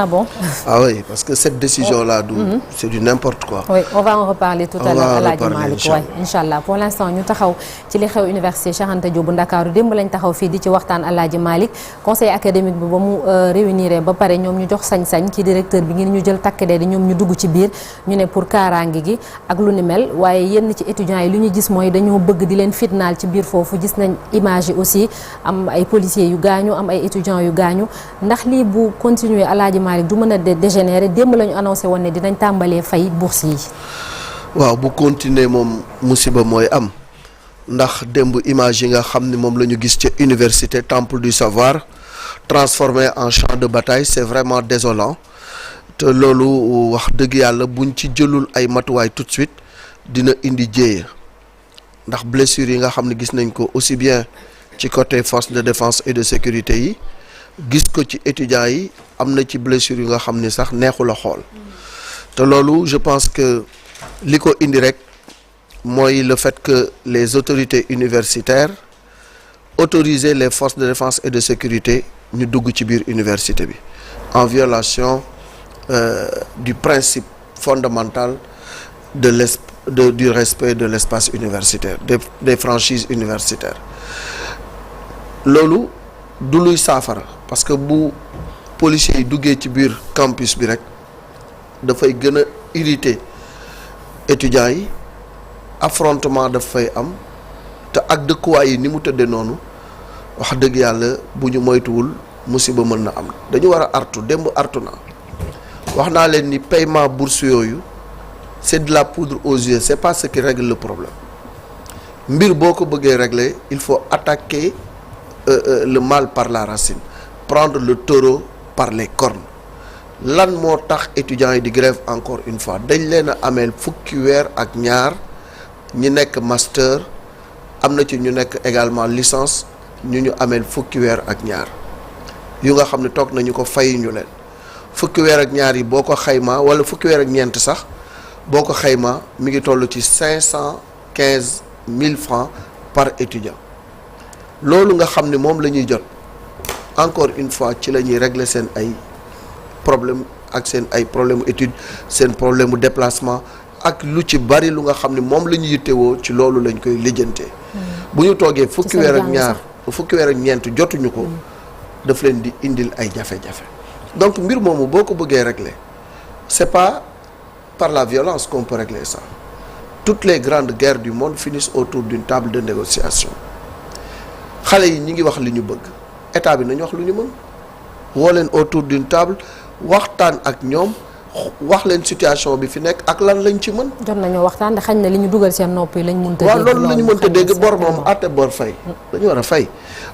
Ah bon? Ah oui, parce que cette décision-là, c'est du n'importe quoi. Oui, on va en reparler tout à l'heure. Alaaji Malick waay incha allah pour l'instant ñu taxaw ci li xew université Cheikh Anta Diop bu Ndakaaru démb lañ taxaw fii di ci waxtaan Alaaji Malick conseil académique bi ba mu réunir ba pare ñoom ñu jox sañ-sañ ki directeur bi ngir ñu jël takk dee di ñoom ñu dugg ci biir ñu ne pour kaaraange gi ak lu ni mel waaye yenn ci étudiants yi lu ñu gis mooy dañoo bëgg di leen fitnaal ci biir foofu gis nañ image yi aussi am ay policiers yu gaañu am ay étudiants yu gaañu ndax lii bu continuer Alaaji Malick du mën a dégénérer démb la ñu annoncé woon ne dinañ tàmbalee fay bourse yi. waaw bu continuer moom musiba mooy am ndax démb image yi nga xam ni moom la ñu gis ca université temple du savoir transformé en champ de bataille c'est vraiment désolant te loolu wax dëgg yàlla buñ ci jëlul ay matuwaay tout de suite dina indi jéeya ndax blessures yi nga xam ne gis nañ ko aussi bien ci côté force de défense et de sécurité yi gis ko ci étudiants yi am na ci blessures yi nga xam ni sax neexul a xool te loolu je pense que li ko indi rek mooy le fait que les autorités universitaires autoriser les forces de défense et de sécurité ñu dugg ci biir université bi en violation du principe fondamental du respect de l'espace universitaire des franchises universitaires loolu du luy saafara parce que bu policiers yi duggee ci biir campus bi rek dafay gën a irriter étudiants yi affrontement daf fay am te ak dëkkuwaay yi ni mu tëddee noonu wax dëgg yàlla bu ñu moytuwul musiba mën na am dañu war a artu démb artu na wax naa leen ni paiement bourse yooyu c'est de la poudre aux yeux c'est pas ce qui règle le problème mbir boo ko bëggee régler il faut attaquer le mal par la racine prendre le taureau par les cornes lan moo tax étudiants yi di grève encore une fois dañ leen a ameel fukki weer ak ñaar ñi nekk master am na ci ñu nekk également licence ñu ameel fukki weer ak ñaar yu nga xam ne toog nañu ko fay ñu leen fukki weer ak ñaar yi boo ko xaymaa wala fukki weer ak ñeent sax boo ko xaymaa mi ngi toll ci 515 000 francs par étudiant loolu nga xam ne moom la ñuy jot encore une fois ci la ñuy régler seen ay problème ak seen ay problème étude seen problème déplacement ak lu ci bari lu nga xam ne moom la ñu yittewoo ci loolu lañ koy lijjantee bu ñu toogee fukki weer ak ñaar fukki weer ak ñeent jotuñu ko daf leen di indil ay jafe-jafe donc mbir moomu boo ko bëggee régler c'est pas par la violence qu'on peut régler ça toutes les grandes guerres du monde finissent autour d'une table de négociation xale yi ñi ngi wax li ñu bëgg état bi nañu wax lu ñu mën woo leen autour d'une table waxtaan ak ñoom wax leen situation bi fi nekk ak lan lañ ci mën. jot nañoo waxtaan de xañ na li ñu dugal seen nopp yi lañ mënta dégg. waaw loolu la ñu mënta dégg bor moom àtte bor fay. dañu war a fay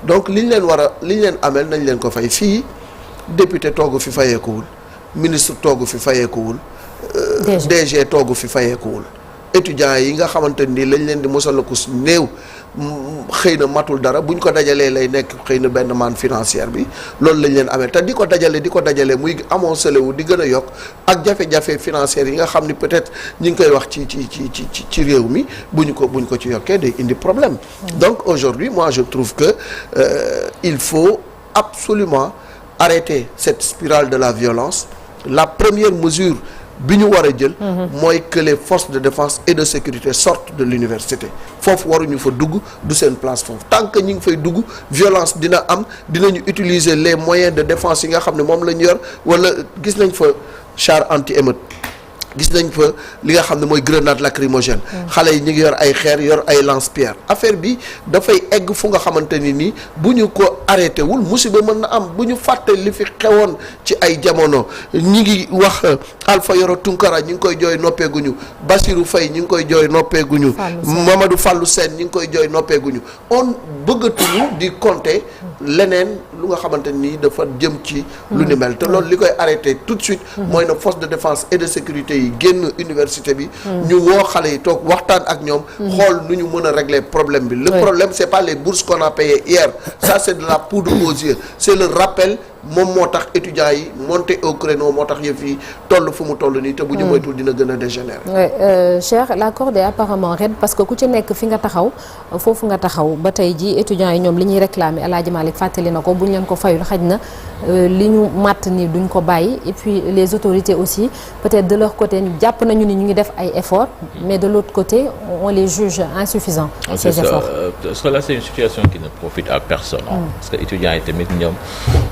donc liñ leen ameel nañ leen ko fay fii député toogu fi fayeekuwul ministre toogu fi fayeekuwul. DG toogu fi fayeekuwul. étudiants yi nga xamante ni lañ leen di mosalakus néew xëy na matul dara buñ ko dajalee lay nekk xëy na benn manne financière bi loolu lañ leen amee te di ko dajale muy amoncellé wu di gën a yokk ak jafe-jafe financière yi nga xam ni peut-être ñi ngi koy wax ci réew mi buñ ko ci yokkee day indi problème. Donc aujourd'hui moi je trouve que il faut absolument arrêter cette spirale de la violence. La première mesure bi ñu war a jël mooy que les forces de défense et de sécurité sortent de l'université foofu waruñu fa dugg du seen place foofu tant que ñi ngi fay dugg violence dina am dinañu utiliser les moyens de défense yi nga xam ne moom la ñu yor wala gis nañ fa char anti-émeute gis nañ fa li nga xam ne mooy grenade lacrymogène xale yi ñu ngi yor ay xeer yor ay lance-pierre affaire bi dafay egg fu nga xamante ni nii bu ñu ko arrêté wul musiba mën na am bu ñu fàtte li fi xewoon ci ay jamono ñi ngi wax Alpha Yoro Tunkara ñi ngi koy jooy noppeeguñu Bassirou Faye ñi ngi koy jooy noppeeguñu Mamadou Fallou Sène ñi ngi koy jooy noppeeguñu on bëggatuñu di compter leneen lu nga xamante nii dafa jëm ci lu ni mel te loolu li koy arrêté tout de suite mooy na force de défense et de sécurité yi génn université bi ñu woo xale yi toog waxtaan ak ñoom xool nu ñu mën a régler problème bi le problème c'est pas les bourses qu'on a payées hier ça c'est de la poudre aux yeux c'est le rappel moom moo tax étudiants yi monter au créneau moo tax yëf yi toll fu mu toll nii te bu ñu moytul dina gën a dégénérer. Cheikh la corde est apparemment raide parce que ku ci nekk fi nga taxaw foofu nga taxaw ba tey ji étudiants yi ñoom li ñuy réclamer El Hadji Malick fàttali na ko bu ñu leen ko fayul xaj na li ñu màtt ni duñ ko bàyyi et puis les autorités aussi peut-être de leur côté jàpp nañu ni ñu ngi def ay efforts mais de l'autre côté on les juge insuffisants ces efforts. Parce que là c'est une situation qui ne profite à personne. Parce que étudiants yi tamit ñoom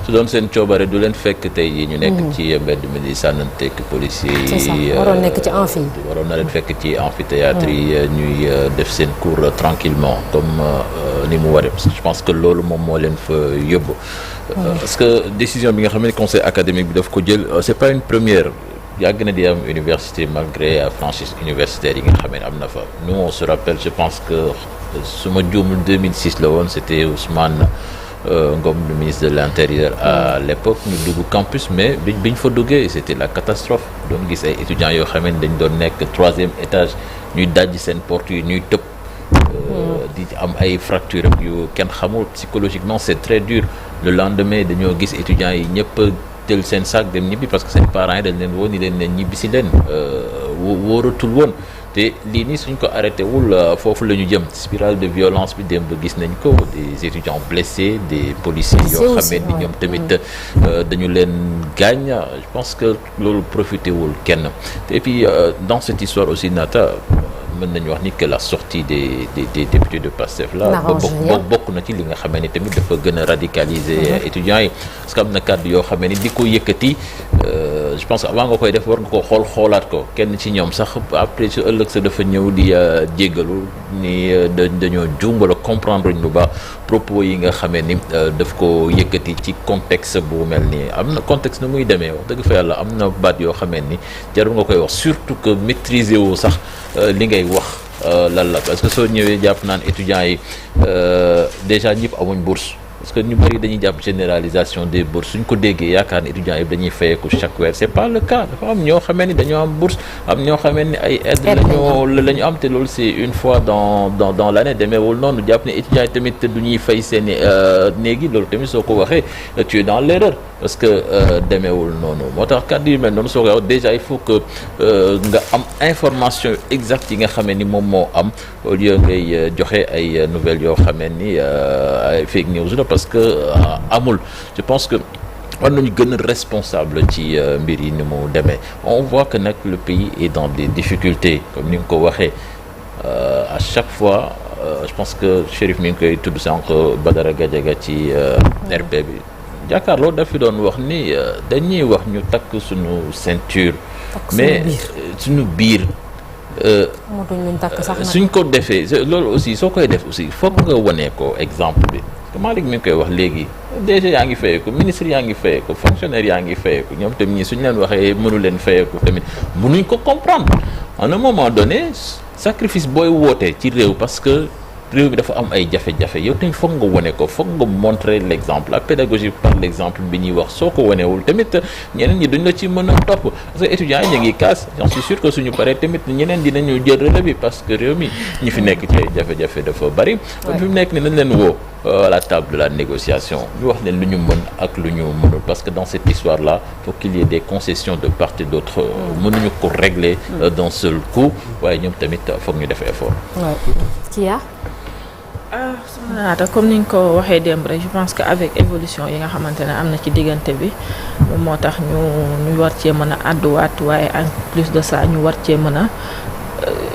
su doon seen coobare du leen fekk tey yi ñu nekk ci mbedd mi di sànnanteeg policiers yi. waroon nekk ci amphi. waroon na leen fekk ci amphithéâtre yi ñuy def seen cours tranquillement comme ni mu waree parce que je pense que loolu moom moo leen fa yóbbu. parce que décision bi nga xam ne conseil académique bi daf ko jël c'est pas une première. yàgg na di am université malgré franchise universitaire yi nga xam ne am na fa nous on se rappelle je pense que su ma juumul 2006 la woon c'était Ousmane Ngom le ministre de l'intérieur à l'époque ñu dugg campus mais biñ fa duggee c'était la catastrophe doon gis ay étudiants yoo xam ne dañ doon nekk 3e étage ñuy dajji seen porte yi ñuy tëb di am ay fractures yu kenn xamul psychologiquement c'est très dur le lendemain dañoo gis étudiants yi ñëpp jël seen sac dem ñibbi parce que seen parents yi dañ leen woo ni leen ne ñibbi si leen wóoratul woon te lii nii suñ ko arrêté wul foofu la ñu jëm spirale de violence bi démb gis nañ ko des étudiants blessés des policiers yoo xamee ni ñoom tamit dañu leen gaañ je pense que loolu profité wul kenn et puis dans cette histoire aussi Nata mën nañu wax ni que la sortie des députés de PASTEF là bokk na ci li nga xamee ni tamit dafa gën a radicaliser étudiants yi parce que am na kàddu yoo xamee ni di ko yëkkati je pense avant nga koy def war nga ko xoolaat ko kenn ci ñoom sax après su ëllëg sa dafa ñëw di jéggalu ni dañoo juum wala comprendre ñu bu baax propos yi nga xamee ni daf ko yëkkati ci contexte bu mel nii am na contexte na muy demee wax dëgg fa yàlla am na baat yoo xamee ni jarul nga koy wax surtout que maîtriser woo sax li ngay wax lan la parce que soo ñëwee jàpp naan étudiants yi déjà ñëpp amuñ bourse parce que ñu bëri dañuy jàpp généralisation des bourses suñ ko déggee yaakaar ne étudiants yi dañuy fayeeku chaque weer c'est pas le cas dafa am ñoo xamee ni dañoo am bourse am ñoo xamee ni ay aide la ñu am te loolu c'est une fois dans l'année demeewul noonu jàpp ne étudiants yi tamit du ñuy fay seen néegi loolu tamit soo ko waxee tu es dans l'erreur parce que demeewul noonu moo tax kàddu yu mel noonu soo ko wax déjà il faut que nga am information exacte yi nga xamee ni moom moo am au lieu ngay joxe ay nouvelles yoo xamee ni ay fake news la parce que amul je pense que war nañu gën a responsable ci mbir yi ni mu demee on voit que nag le pays est dans des difficultés comme ni nga ko waxee à chaque fois je pense que Chérif mi ngi koy tudd sànq Badara Gadiaga ci RP bi jàkkaarloo daf fi doon wax ni dañuy wax ñu takk suñu ceinture mais suñu biir suñ ko defee loolu aussi soo koy def aussi foog nga wone ko exemple bi Malick mi ngi koy wax léegi DG yaa ngi fayeeku ministre yaa ngi fayeeku fonctionnaire yaa ngi fayeeku ñoom tamit ñi suñu leen waxee mënu leen fayeeku tamit mënuñ ko comprendre à un moment donné sacrifice booy wootee ci réew parce que réew mi dafa am ay jafe-jafe yow tamit foog nga wone ko foog nga montrer l'exemple la pédagogie par l'exemple bi ñuy wax soo ko wonewul tamit ñeneen ñi duñ la ci mën a topp parce que étudiants yi ñu ngi kaas j'en suis sûr que suñu paree tamit ñeneen dinañu jël relais bi parce que réew mi ñi fi nekk ci ay jafe-jafe dafa bari kon fi mu nekk ni nañ leen woo à la table de la négociation ñu wax leen lu ñu mën ak lu ñu mënul parce que dans cette histoire là faut qu'il y ait des concessions de part et d'autre mënuñu ko régler d'un seul coup waaye ñoom tamit foog ñu def effort. soxna Naata comme ni nga ko waxee démb rek je pense que avec évolution yi nga xamante ne am na ci diggante bi moom moo tax ñu war cee mën a àdduwaat waaye en plus de ça ñu war cee mën a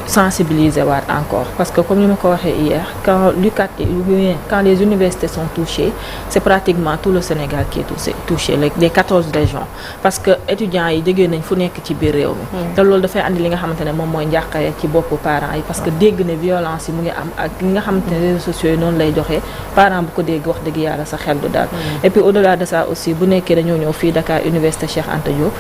sensibiliser waat encore parce que comme ni ma ko waxee hier quand l'UCAD quand les universités sont touchées c'est pratiquement tout le Sénégal qui est touché les 14 régions parce que étudiants yi jógee nañ fu nekk ci biir réew mi te loolu dafay andi li nga xamante ne moom mooy njàqare ci boppu parents yi parce que dégg ne violence yi mu ngi am ak li nga xamante ne réseaux sociaux yi noonu lay joxee parent bu ko dégg wax dëgg yàlla sa xel du daal et puis au-delà de ça aussi bu nekkee dañoo ñëw fii Dakar Université Cheikh Anta Diop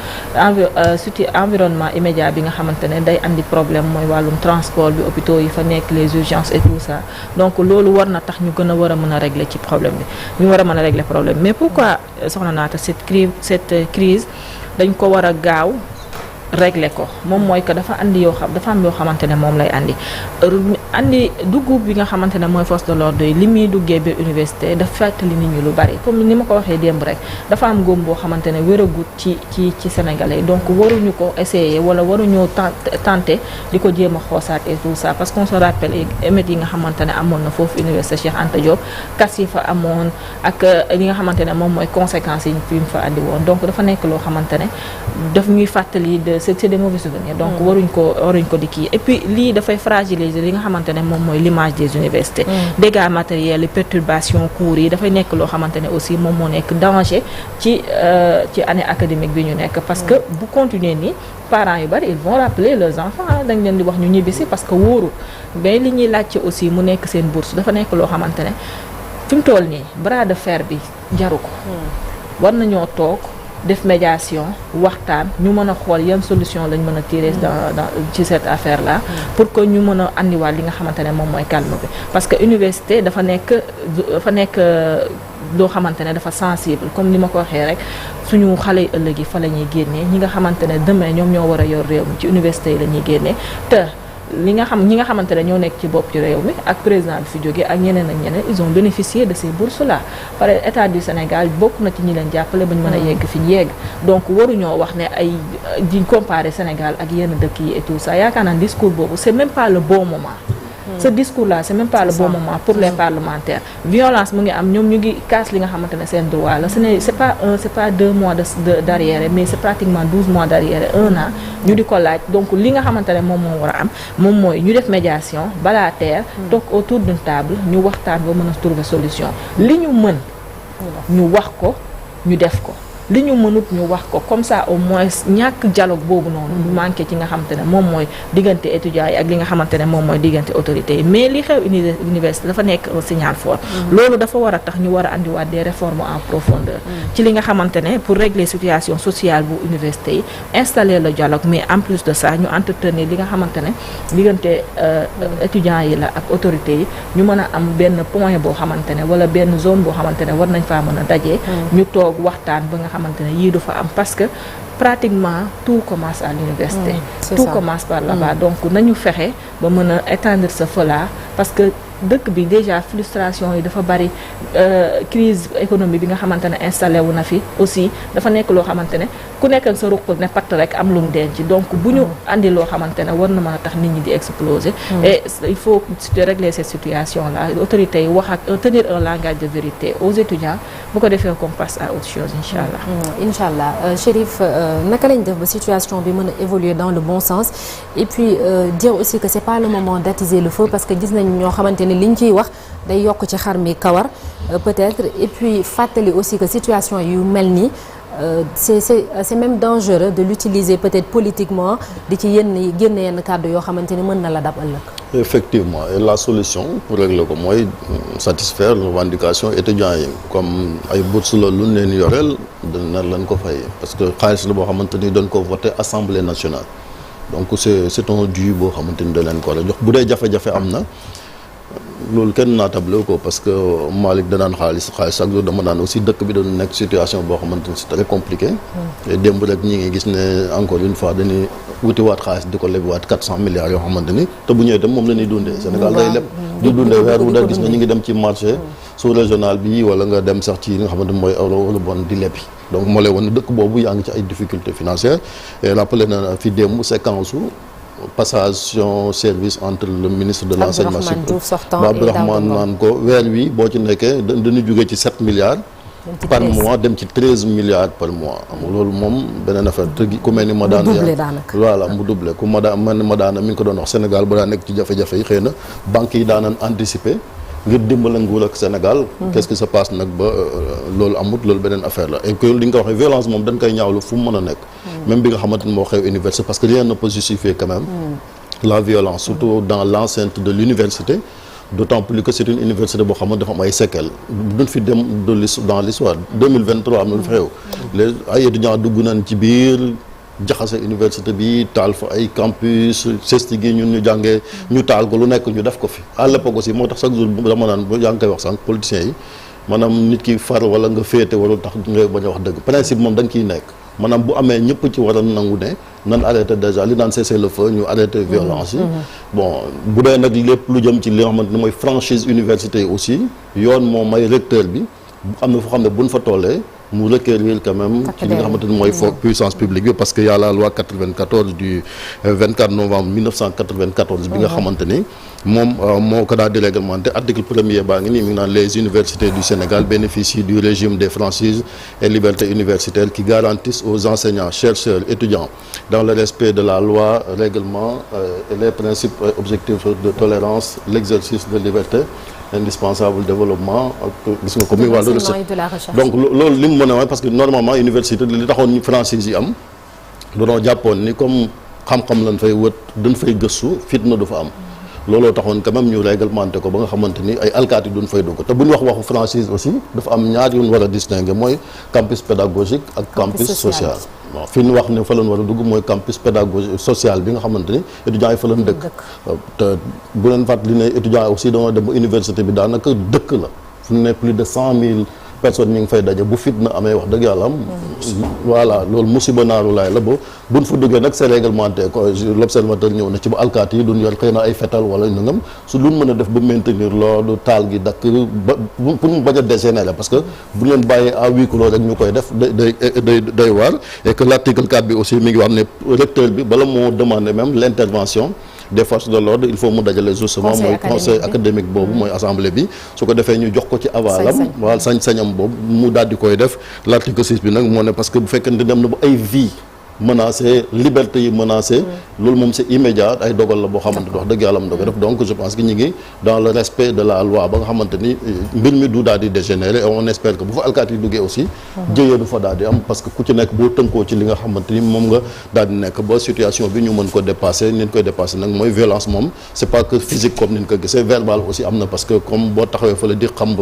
surtout environnement immédiat bi nga xamante ne day andi problème mooy wàllum transport bi hôpitaux yi fa nekk les urgences et tout ça donc loolu war na tax ñu gën a war a mën a régler ci problème bi ñu war a mën a régler problème mais pourquoi soxna Naata cette crise dañ ko war a gaaw régler ko moom mooy que dafa am yoo xamante ne moom lay andi andi dugub bi nga xamante ne mooy force de l'ordre yi li muy duggee biir université daf fàttali nit ñi lu bari comme ni ma ko waxee démb rek dafa am góom boo xamante ne wéragut ci sénégalais donc waruñu ko essayer wala waruñoo tenter di ko jéem a xoosaat et tout ça parce qu'on se rappelle émeutes yi nga xamante ne amoon na foofu université Cheikh Anta Diop kas yi fa amoon ak li nga xamante ne moom mooy conséquences yi fi mu fa andi woon donc dafa nekk loo xamante ne daf ñuy fàttali c'est des mauvais souvenirs donc waruñ ko di kii et puis lii dafay fragiliser li nga xamante ne moom mooy l'image des universités dégâts matériels et perturbations cours yi dafay nekk loo xamante ne aussi moom moo nekk danger ci année académique bi ñu nekk parce que bu continuer nii parents yu bari ils vont rappeler leurs enfants dañ leen di wax ñu ñibbisi parce que wóorul mais li ñuy laajte aussi mu nekk seen bourse dafa nekk loo xamante ne fi mu toll nii bras de fer bi jaru ko war nañoo toog def médiation waxtaan ñu mën a xool yan solution lañ mën a tirer dans ci cette affaire là pour que ñu mën a andiwaat li nga xamante ne moom mooy calme bi parce que université dafa nekk loo xamante ne dafa sensible comme ni ma ko waxee rek suñu xale yu ëllëg yi fa la ñuy génnee ñi nga xamante ne demain ñoom ñoo war a yor réew mi ci université yi la ñuy génnee te ñi nga xamante ne ñoo nekk ci bopp ci réew mi ak président bi fi jógee ak ñeneen ak ñeneen ils ont bénéficié de ces bourses là par état du Sénégal bokk na ci ñi leen jàppale ba ñu mën a yegg fi ñu yegg donc waruñoo wax ne ay di comparer Sénégal ak yenn dëkk yi et tout ça yaakaar naa discours boobu c'est même pas le bon moment ce discours là c'est même pas le bon moment pour les parlementaires violence mu ngi am ñoom ñu ngi casse li nga xamante ne seen droit la c'est pas 2 mois d'arrière mais c'est pratiquement 12 mois d'arrière 1 an ñu di ko laaj donc li nga xamante ne moom moo war a am moom mooy ñu def médiation balaa teer toog autour d'une table ñu waxtaan ba mën a trouver solution li ñu mën ñu wax ko ñu def ko li ñu mënut ñu wax ko comme ça au moins ñàkk dialogue boobu noonu du manqué ci nga xamante ne moom mooy diggante étudiants yi ak li nga xamante ne moom mooy diggante autorités yi mais li xew université dafa nekk un signal fort loolu dafa war a tax ñu war a andiwaat des réformes en profondeur ci li nga xamante ne pour régler situation sociale bu université yi installer le dialogue mais en plus de ça ñu entretenir li nga xamante ne diggante étudiants yi la ak autorités yi ñu mën a am benn point boo xamante ne wala benn zone boo xamante ne war nañ faa mën a dajee ñu toog waxtaan ba nga xamante ne yii du fa am parce que pratiquement tout commence à l'université tout commence par là-bas donc nañu fexe ba mën a étendre ce feu là parce que dëkk bi déjà frustration yi dafa bari crise économique bi nga xamante ne installé wu na fi aussi dafa nekk loo xamante ne ku nekk sa ruq ne patt rek am lu mu denc donc bu ñu andi loo xamante ne war na mën a tax nit ñi di exploser et il faut régler cette situation là autorités yi wax ak tenir un langage de vérité aux étudiants bu ko defee qu'on passe à autre chose incha allah Chérif naka lañ def ba situation bi mën a évoluer dans le bon sens et puis dire aussi que c'est pas le moment d'attiser le feu parce que gis nañ ñoo xamante ne liñ ciy wax day yokk ci xar mi kawar peut-être et puis fàttali aussi que situation yu mel nii c'est même dangereux de l'utiliser peut-être politiquement di ci génn yenn kàddu yoo xamante ni mën na la dab ëllëg. Effectivement et la solution pour régler ko mooy satisfaire revendication étudiants yi comme ay bourses la lu leen yoreel dina leen ko fay parce que xaalis la boo xamante ni doon ko voté Assemblée nationale donc c'est un dû boo xamante ni da leen ko war a jox bu dee jafe-jafe am na. loolu kenn naatable ko parce que Malick danaan xaalis chaque jour dama naan aussi dëkk bi doon nekk situation boo xamante ni c'est très compliqué et démb rek ñi ngi gis ne encore une fois dañuy wutiwaat xaalis di ko lebiwaat 400 milliards yoo xamante ni te bu ñëwee dem moom la ñuy dundee Sénégal day leb di dundee weer wu da gis nga ñi ngi dem ci marché sous régional bi wala nga dem sax ci nga xamante ni mooy euro wala bon di lebi donc moo lay wane dëkk boobu yaa ngi ci ay difficultés financières et rappelé na fi démb séquence passation service entre le ministre de l'enseignement supérieur Abdourahmane naan ko weer wi boo ci nekkee dañu jógee ci 7 milliards par mois dem ci 13 milliards par mois loolu moom beneen affaire te ku mel ni Madane voilà mu doublé ku Madane mi ngi ko doon wax Sénégal ba daa nekk ci jafe-jafe yi xëy na banques yi daanan anticiper ngir dimbala nguur ak Sénégal qu'est-ce qui se passe nag ba loolu amut loolu beneen affaire la et que li nga ko waxee violence moom dañ koy ñaawlu fu mu mën a nekk même bi nga xamante ni moo xew université parce que rien ne peut justifier quand même la violence surtout dans l'enceinte de l'université d'autant plus que c'est une université boo xamante dafa am ay séquelles duñ fi dem dans l'histoire 2023 am na lu fi xew les ay étudiants dugg nañ ci biir jaxase université bi taal fa ay campus sesti gi ñun ñu jàngee ñu taal ko lu nekk ñu def ko fi à l'époque aussi moo tax chaque jour dama naan yaa ngi koy wax sànq politiciens yi maanaam nit ki far wala nga féete warul tax ngay bañ a wax dëgg principe moom da nga ciy nekk maanaam bu amee ñëpp ci war a nangu ne nan arrêté déjà li naan cessez le feu ñu arrêté violence yi bon bu dee nag lépp lu jëm ci li nga xamante ne mooy franchise université yi aussi yoon moo may recteur bi am na foo xam ne buñ fa tollee mu requérir quand même ci li nga xamante ni mooy puissance publique bi parce que y a la loi 94 du 24 novembre 1994 bi nga xamante ni moom moo ko daal di réglementé article premier baa ngi nii mi ngi naan les universités du Sénégal bénéficient du régime des franchises et libertés universitaires qui garantissent aux enseignants, chercheurs, étudiants dans le respect de la loi, règlement et les principes objectifs de tolérance, l'exercice de liberté indispensable développement ak gis nga ko muy wàllu recherche donc loolu li mu mën a wax parce que normalement université li taxoon ñu franchise yi am dañoo jàppoon ni comme xam-xam lañ fay wët dañ fay gëstu fitna du fa am looloo taxoon quand même ñu réglementé ko ba nga xamante ni ay alkaati duñ fay dugg te bu ñu waxu franchise aussi dafa am ñaar yu ñu war a distinguer mooy campus pédagogique ak campus social bon fi ñu wax ne fa lañ war a dugg mooy campus pédagogique social bi nga xamante ni étudiants yi fa lañ dëkk te bu leen fàttali ne étudiants yi aussi dañoo dem ba université bi daanaka dëkk la fu ne plus de 100 000 personnes ñu ngi fay daje bu fitna amee wax dëgg yàlla am voilà loolu musiba naaru laay la ba buñ fa duggee nag c'est réglementé ko l'observateur ñëw na ci ba alkaati yi duñ yor xëy na ay fetal wala nangam su luñ mën a def ba maintenir loolu taal gi dakk ba pour mu bañ a dégénérer parce que bu leen bàyyee à huis clos rek ñu koy def day waar et que l'article 4 bi aussi mi ngi wax ne recteur bi bala moo demander même l'intervention des forces de l'ordre il faut mu dajale justement mooy conseil académique boobu mooy assemblée bi su ko defee ñu jox ko ci avalam waaw sañ-sañam boobu mu daal di koy def l'article 6 bi nag moo ne parce que bu fekkente dem na ba ay vie menacé liberté yi menacé loolu moom c'est immédiat ay dogal la boo xamante wax dëgg yàlla am da ko def donc je pense que ñu ngi dans le respect de la loi ba nga xamante ni mbir mi du daal di dégénérer et on espère que bu fa alkaati yi duggee aussi jëyee du fa daal di am parce que ku ci nekk boo tënkoo ci li nga xamante ni moom nga daal di nekk ba situation bi ñu mën ko dépasser ni ñu koy dépasser nag mooy violence moom c'est pas que physique comme ni ñu ko gisee verbal aussi am na parce que comme boo taxawee fa la di xam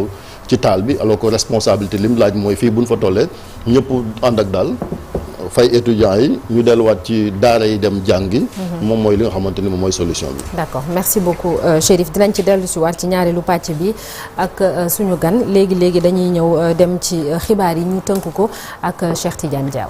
ci taal bi alors que responsabilité li mu laaj mooy fii bu ñu fa tollee ñëpp ànd ak daal fay étudiants yi ñu delluwaat ci daara yi dem jàngi moom mooy li nga xamante ni moom mooy solution bi. d'accord merci beaucoup Chérif dinañ ci dellu si waat ci ñaareelu pàcc bi ak suñu gan léegi dañuy ñëw dem ci xibaar yi ñu tënk ko ak Cheikh Tidiane Diaw.